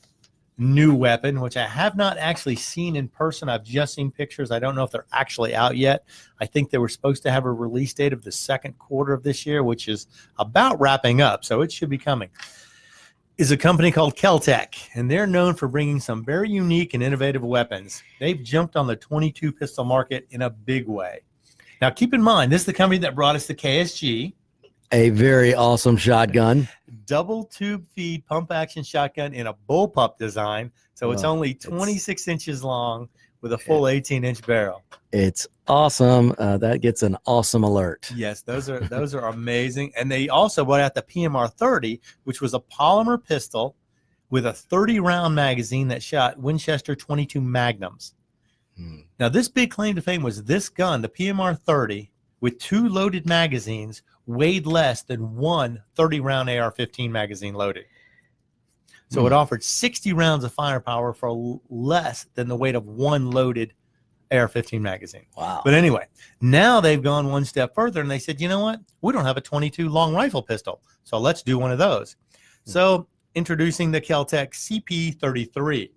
new weapon, which I have not actually seen in person. I've just seen pictures. I don't know if they're actually out yet. I think they were supposed to have a release date of the second quarter of this year, which is about wrapping up, so it should be coming, is a company called Kel-Tec, and they're known for bringing some very unique and innovative weapons. They've jumped on the 22 pistol market in a big way. Now, keep in mind, this is the company that brought us the KSG,
a very awesome shotgun.
Double tube feed pump action shotgun in a bullpup design. So it's only 26 inches long with a full 18-inch barrel.
It's awesome. That gets an awesome alert.
Yes, those are amazing. And they also brought out the PMR 30, which was a polymer pistol with a 30-round magazine that shot Winchester 22 Magnums. Now, this big claim to fame was this gun, the PMR 30, with 2 loaded magazines, weighed less than one 30-round AR-15 magazine loaded. So it offered 60 rounds of firepower for less than the weight of one loaded AR-15 magazine.
Wow.
But anyway, now they've gone one step further, and they said, you know what? We don't have a 22 long rifle pistol, so let's do one of those. So introducing the Kel-Tec CP33.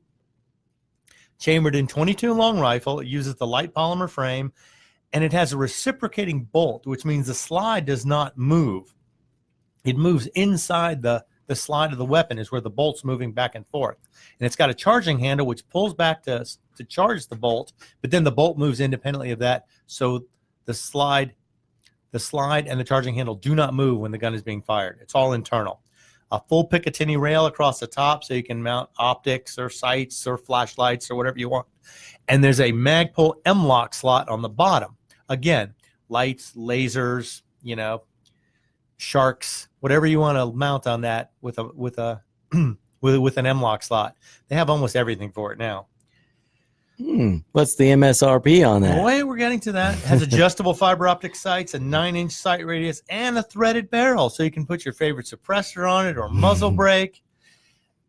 Chambered in 22 long rifle, it uses the light polymer frame, and it has a reciprocating bolt, which means the slide does not move. It moves inside the slide of the weapon is where the bolt's moving back and forth. And it's got a charging handle which pulls back to charge the bolt, but then the bolt moves independently of that. So the slide and the charging handle do not move when the gun is being fired. It's all internal. A full Picatinny rail across the top so you can mount optics or sights or flashlights or whatever you want. And there's a Magpul M-LOK slot on the bottom. Again, lights, lasers, sharks, whatever you want to mount on that with an M-LOK slot. They have almost everything for it now.
What's the MSRP on that?
Boy, we're getting to that. It has adjustable fiber optic sights, a 9-inch sight radius, and a threaded barrel, so you can put your favorite suppressor on it or muzzle brake.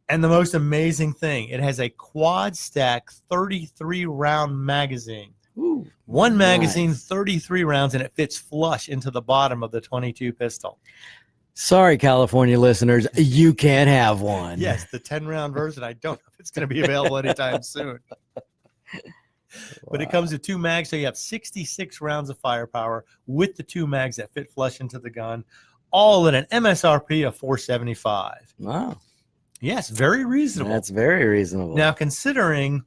And the most amazing thing, it has a quad stack 33-round magazine.
Ooh,
one magazine,
nice.
33 rounds, and it fits flush into the bottom of the 22 pistol.
Sorry, California listeners, you can't have one.
Yes, the 10-round version, I don't know if it's going to be available anytime soon. But it comes with 2 mags, so you have 66 rounds of firepower with the 2 mags that fit flush into the gun, all at an MSRP of $475.
Wow.
Yes, very reasonable.
That's very reasonable.
Now, considering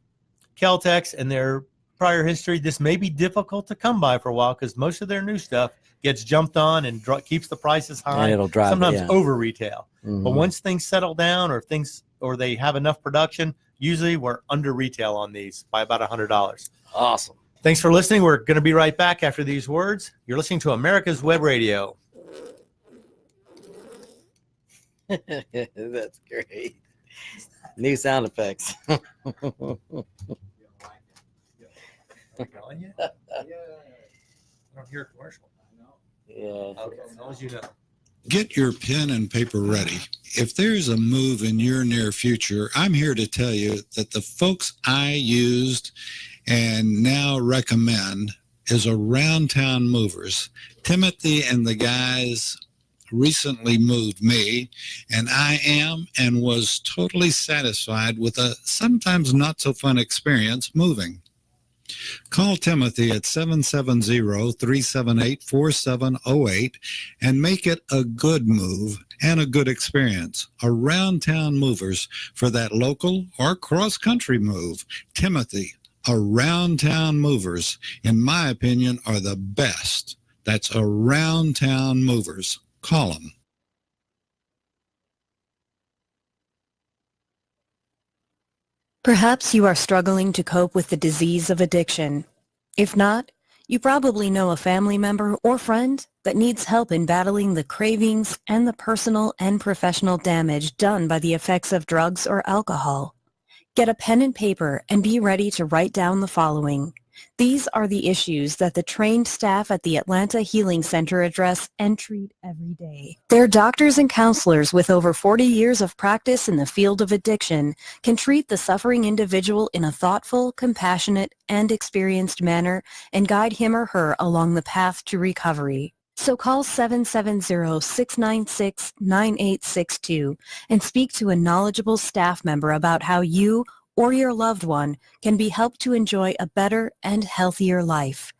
Kel-Tec's and their prior history, this may be difficult to come by for a while because most of their new stuff gets jumped on and keeps the prices high.
And it'll drive,
sometimes over retail.
Mm-hmm.
But once things settle down or they have enough production, usually we're under retail on these by about $100.
Awesome.
Thanks for listening. We're going to be right back after these words. You're listening to America's Web Radio.
That's great. New sound effects.
I don't hear a commercial.
Yeah.
Okay, as long as you know.
Get your pen and paper ready. If there's a move in your near future, I'm here to tell you that the folks I used and now recommend is Around Town Movers. Timothy and the guys recently moved me, and I am and was totally satisfied with a sometimes not so fun experience moving. Call Timothy at 770-378-4708 and make it a good move and a good experience. Around Town Movers for that local or cross-country move. Timothy, Around Town Movers, in my opinion, are the best. That's Around Town Movers. Call them.
Perhaps you are struggling to cope with the disease of addiction. If not, you probably know a family member or friend that needs help in battling the cravings and the personal and professional damage done by the effects of drugs or alcohol. Get a pen and paper and be ready to write down the following. These are the issues that the trained staff at the Atlanta Healing Center address and treat every day. Their doctors and counselors with over 40 years of practice in the field of addiction can treat the suffering individual in a thoughtful, compassionate, and experienced manner and guide him or her along the path to recovery. So call 770-696-9862 and speak to a knowledgeable staff member about how you or your loved one can be helped to enjoy a better and healthier life.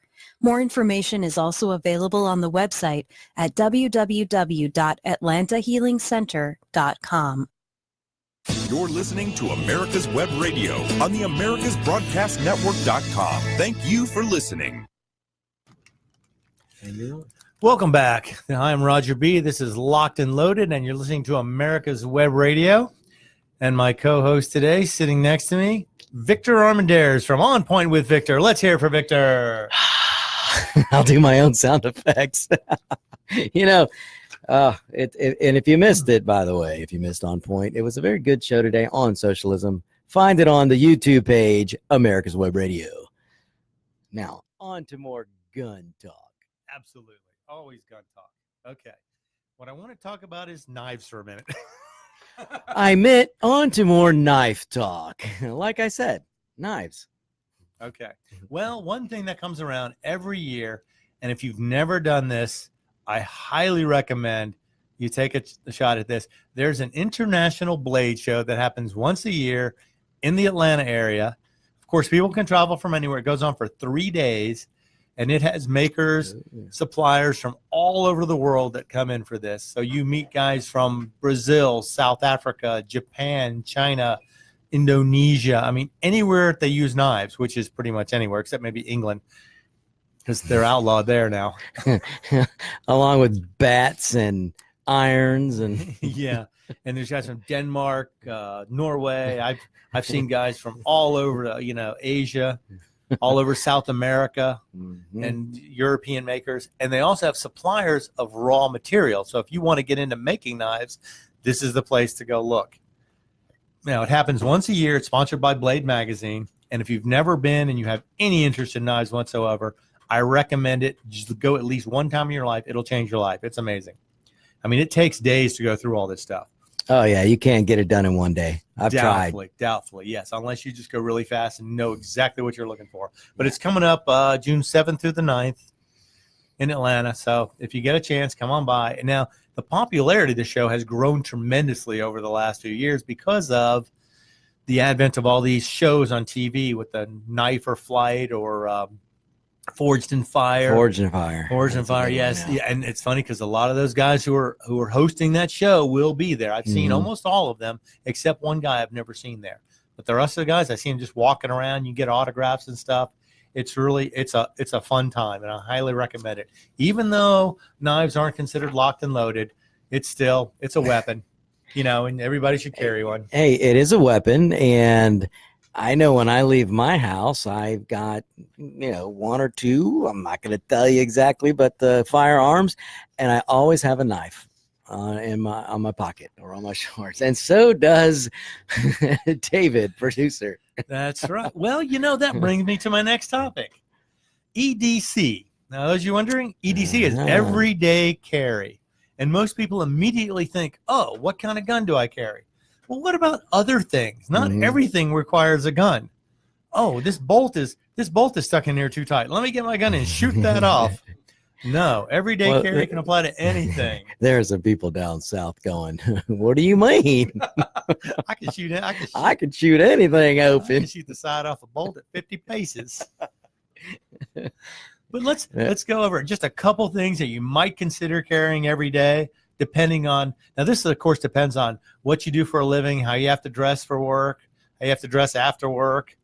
More information is also available on the website at www.atlantahealingcenter.com.
You're listening to America's Web Radio on the AmericasBroadcastNetwork.com. Thank you for listening.
Welcome back. I'm Roger B. This is Locked and Loaded, and you're listening to America's Web Radio. And my co-host today, sitting next to me, Victor Armendariz from On Point with Victor. Let's hear it for Victor.
I'll do my own sound effects. And if you missed it, by the way, if you missed On Point, it was a very good show today on socialism. Find it on the YouTube page, America's Web Radio. Now, on to more gun talk.
Absolutely. Always gun talk. Okay. What I want to talk about is knives for a minute.
I meant on to more knife talk. Like I said, knives.
Okay. Well, one thing that comes around every year, and if you've never done this, I highly recommend you take a shot at this. There's an international blade show that happens once a year in the Atlanta area. Of course, people can travel from anywhere. It goes on for 3 days. And it has makers, suppliers from all over the world that come in for this. So you meet guys from Brazil, South Africa, Japan, China, Indonesia. I mean, anywhere they use knives, which is pretty much anywhere except maybe England, because they're outlawed there now.
Along with bats and irons and
yeah. And there's guys from Denmark, Norway. I've seen guys from all over, Asia. All over South America and European makers. And they also have suppliers of raw material. So if you want to get into making knives, this is the place to go look. Now, it happens once a year. It's sponsored by Blade Magazine. And if you've never been and you have any interest in knives whatsoever, I recommend it. Just go at least one time in your life. It'll change your life. It's amazing. I mean, it takes days to go through all this stuff.
oh yeah, you can't get it done in one day. I've tried.
Doubtfully, yes, unless you just go really fast and know exactly what you're looking for. But it's coming up June 7th through the 9th in Atlanta. So if you get a chance, come on by. And now the popularity of the show has grown tremendously over the last few years because of the advent of all these shows on TV with the Knife or Flight or Forged in Fire.
Forged in Fire.
Forged in Fire, yes. Yeah, and it's funny because a lot of those guys who are hosting that show will be there. I've seen almost all of them except one guy I've never seen there. But the rest of the guys, I see them just walking around. You get autographs and stuff. It's really it's a fun time, and I highly recommend it. Even though knives aren't considered locked and loaded, it's a weapon, and everybody should carry one.
Hey, it is a weapon, and I know when I leave my house, I've got, one or two, I'm not going to tell you exactly, but the firearms, and I always have a knife on my pocket or on my shorts. And so does David, producer.
That's right. Well, that brings me to my next topic. EDC. Now, as you're wondering, EDC is everyday carry. And most people immediately think, oh, what kind of gun do I carry? Well, what about other things? Not everything requires a gun. Oh, this bolt is stuck in here too tight. Let me get my gun and shoot that off. No, everyday carry can apply to anything.
There's some people down south going, what do you mean?
I can shoot anything
open.
I can shoot the side off a bolt at 50 paces. But let's go over just a couple things that you might consider carrying every day, depending on, now this of course depends on what you do for a living, how you have to dress for work, how you have to dress after work.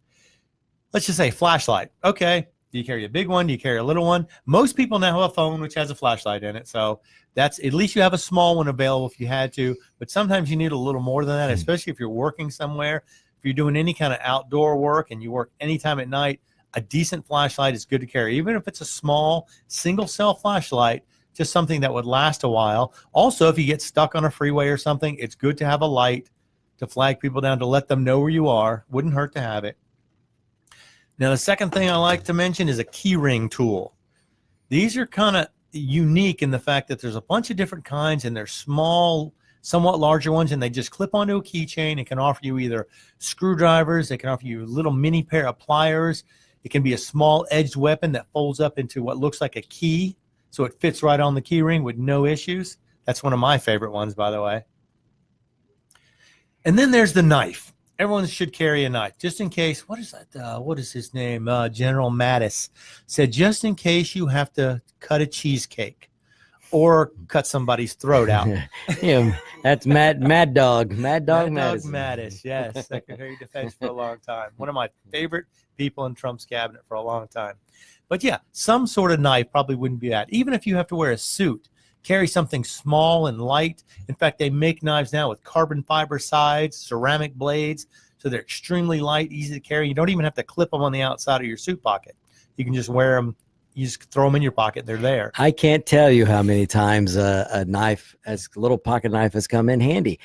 Let's just say flashlight. Okay. Do you carry a big one? Do you carry a little one? Most people now have a phone which has a flashlight in it. So that's, at least you have a small one available if you had to, but sometimes you need a little more than that, especially if you're working somewhere. If you're doing any kind of outdoor work and you work anytime at night, a decent flashlight is good to carry, even if it's a small single cell flashlight, just something that would last a while. Also, if you get stuck on a freeway or something, it's good to have a light to flag people down, to let them know where you are. Wouldn't hurt to have it. Now, the second thing I like to mention is a key ring tool. These are kind of unique in the fact that there's a bunch of different kinds, and they're small, somewhat larger ones, and they just clip onto a keychain. It can offer you either screwdrivers, it can offer you a little mini pair of pliers. It can be a small edged weapon that folds up into what looks like a key, so it fits right on the key ring with no issues. That's one of my favorite ones, by the way. And then there's the knife. Everyone should carry a knife, just in case. What is that? What is his name? General Mattis said, just in case you have to cut a cheesecake or cut somebody's throat out.
Yeah, that's Mad Dog
Mattis.
Mattis.
Yes, Secretary of Defense for a long time. One of my favorite people in Trump's cabinet for a long time. But yeah, some sort of knife probably wouldn't be bad. Even if you have to wear a suit, carry something small and light. In fact, they make knives now with carbon fiber sides, ceramic blades, so they're extremely light, easy to carry. You don't even have to clip them on the outside of your suit pocket. You can just wear them. You just throw them in your pocket. They're there.
I can't tell you how many times a knife, a little pocket knife, has come in handy,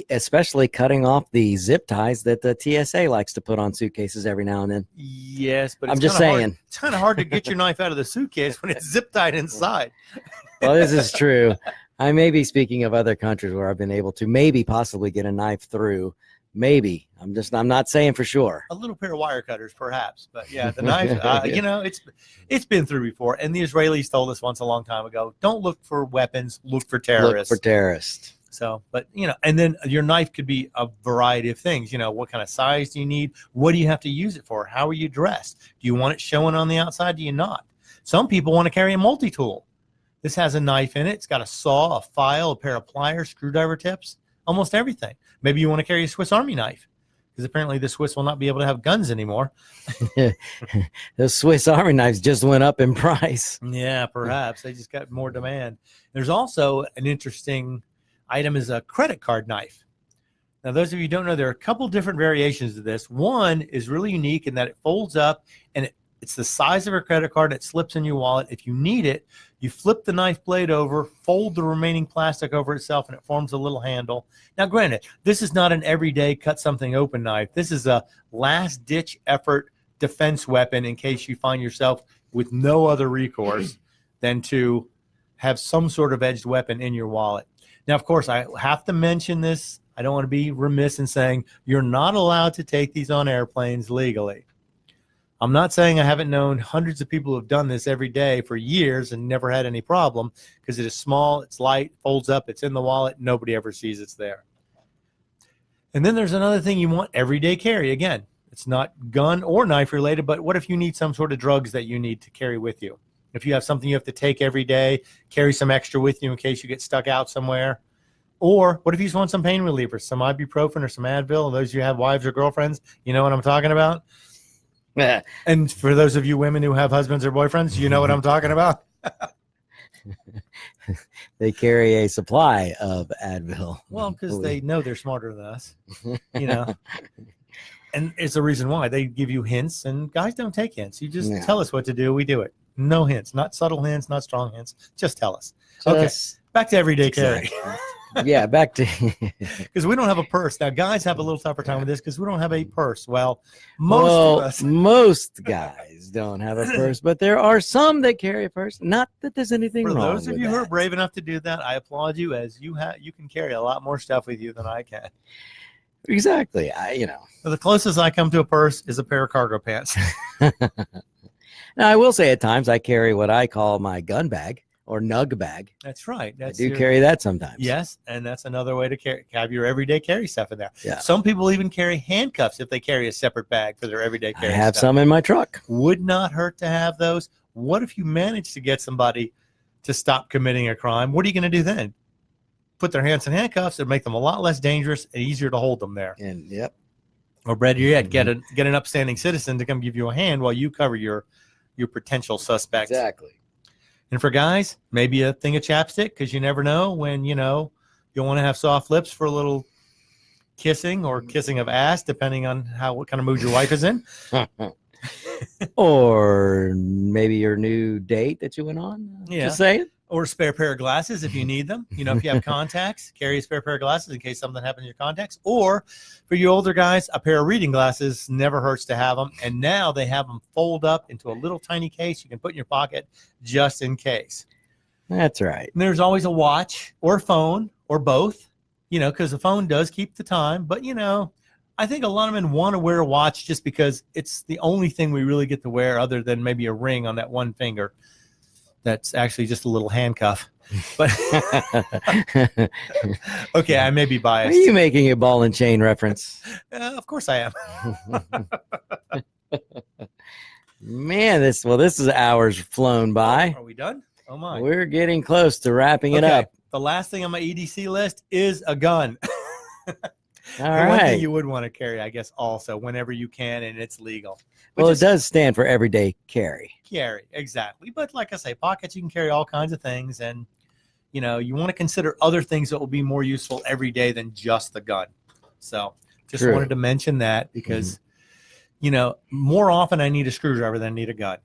especially cutting off the zip ties that the TSA likes to put on suitcases every now and then.
Yes, but
I'm just saying.
It's kind of hard to get your knife out of the suitcase when it's zip tied inside.
Well, this is true. I may be speaking of other countries where I've been able to possibly get a knife through. Maybe. I'm not saying for sure.
A little pair of wire cutters, perhaps. But yeah, the knife, it's been through before. And the Israelis told us once a long time ago, don't look for weapons, look for terrorists.
Look for terrorists.
So, but, and then your knife could be a variety of things. What kind of size do you need? What do you have to use it for? How are you dressed? Do you want it showing on the outside? Do you not? Some people want to carry a multi-tool. This has a knife in it. It's got a saw, a file, a pair of pliers, screwdriver tips, almost everything. Maybe you want to carry a Swiss Army knife, because apparently the Swiss will not be able to have guns anymore.
The Swiss Army knives just went up in price.
Yeah, perhaps. They just got more demand. There's also an interesting item is a credit card knife. Now, those of you who don't know, there are a couple different variations of this. One is really unique in that it folds up and it's the size of a credit card. It slips in your wallet. If you need it, you flip the knife blade over, fold the remaining plastic over itself, and it forms a little handle. Now, granted, this is not an everyday cut something open knife. This is a last-ditch effort defense weapon in case you find yourself with no other recourse than to have some sort of edged weapon in your wallet. Now, of course, I have to mention this. I don't want to be remiss in saying you're not allowed to take these on airplanes legally. I'm not saying I haven't known hundreds of people who have done this every day for years and never had any problem, because it is small, it's light, folds up, it's in the wallet, nobody ever sees it's there. And then there's another thing you want everyday carry. Again, it's not gun or knife related, but what if you need some sort of drugs that you need to carry with you? If you have something you have to take every day, carry some extra with you in case you get stuck out somewhere. Or what if you just want some pain relievers, some ibuprofen or some Advil? Those of you who have wives or girlfriends, you know what I'm talking about? And for those of you women who have husbands or boyfriends, you know what I'm talking about?
They carry a supply of Advil.
Well, because they know they're smarter than us, And it's a reason why they give you hints, and guys don't take hints. You just tell us what to do. We do it. No hints, not subtle hints, not strong hints. Just tell us. Okay, back to everyday carry.
Yeah, back to
because we don't have a purse. Now, guys have a little tougher time with this because we don't have a purse. Well, most
guys don't have a purse, but there are some that carry a purse. Not that there's anything wrong.
For those of you
who
are brave enough to do that, I applaud you, as you can carry a lot more stuff with you than I can.
Exactly.
So the closest I come to a purse is a pair of cargo pants.
Now, I will say at times I carry what I call my gun bag, or nug bag.
That's right.
I
That's
do carry that sometimes.
Yes, and that's another way to have your everyday carry stuff in there.
Yeah.
Some people even carry handcuffs if they carry a separate bag for their everyday
I
carry
have
stuff.
some in my truck.
Would not hurt to have those. What if you manage to get somebody to stop committing a crime? What are you going to do then? Put their hands in handcuffs and make them a lot less dangerous and easier to hold them there.
And yep.
Or better yet, get an upstanding citizen to come give you a hand while you cover your potential suspects.
Exactly.
And for guys, maybe a thing of chapstick, because you never know when, you'll want to have soft lips for a little kissing or kissing of ass, depending on what kind of mood your wife is in.
Or maybe your new date that you went on.
Yeah.
Just saying.
Or a spare pair of glasses if you need them. If you have contacts, carry a spare pair of glasses in case something happens to your contacts. Or for you older guys, a pair of reading glasses never hurts to have them. And now they have them fold up into a little tiny case you can put in your pocket just in case.
That's right.
And there's always a watch or a phone or both, because the phone does keep the time. But, I think a lot of men want to wear a watch just because it's the only thing we really get to wear other than maybe a ring on that one finger. That's actually just a little handcuff. But okay, I may be biased.
Are you making a ball and chain reference?
Of course I am.
Man, this is hours flown by.
Are we done? Oh my.
We're getting close to wrapping it up.
The last thing on my EDC list is a gun.
All
One
right.
thing you would want to carry, I guess, also whenever you can and it's legal. But
Well, it
just
does stand for everyday carry.
carry, exactly. But like I say, pockets, you can carry all kinds of things. And, you want to consider other things that will be more useful every day than just the gun. So just
True.
wanted to mention that because, more often I need a screwdriver than I need a gun.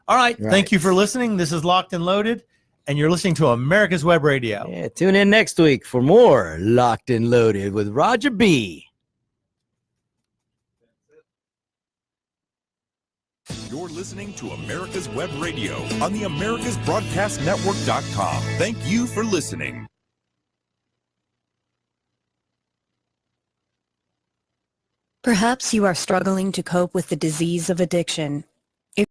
All right. Thank you for listening. This is Locked and Loaded, and you're listening to America's Web Radio.
Yeah, tune in next week for more Locked and Loaded with Roger B.
You're listening to America's Web Radio on the AmericasBroadcastNetwork.com. Thank you for listening.
Perhaps you are struggling to cope with the disease of addiction.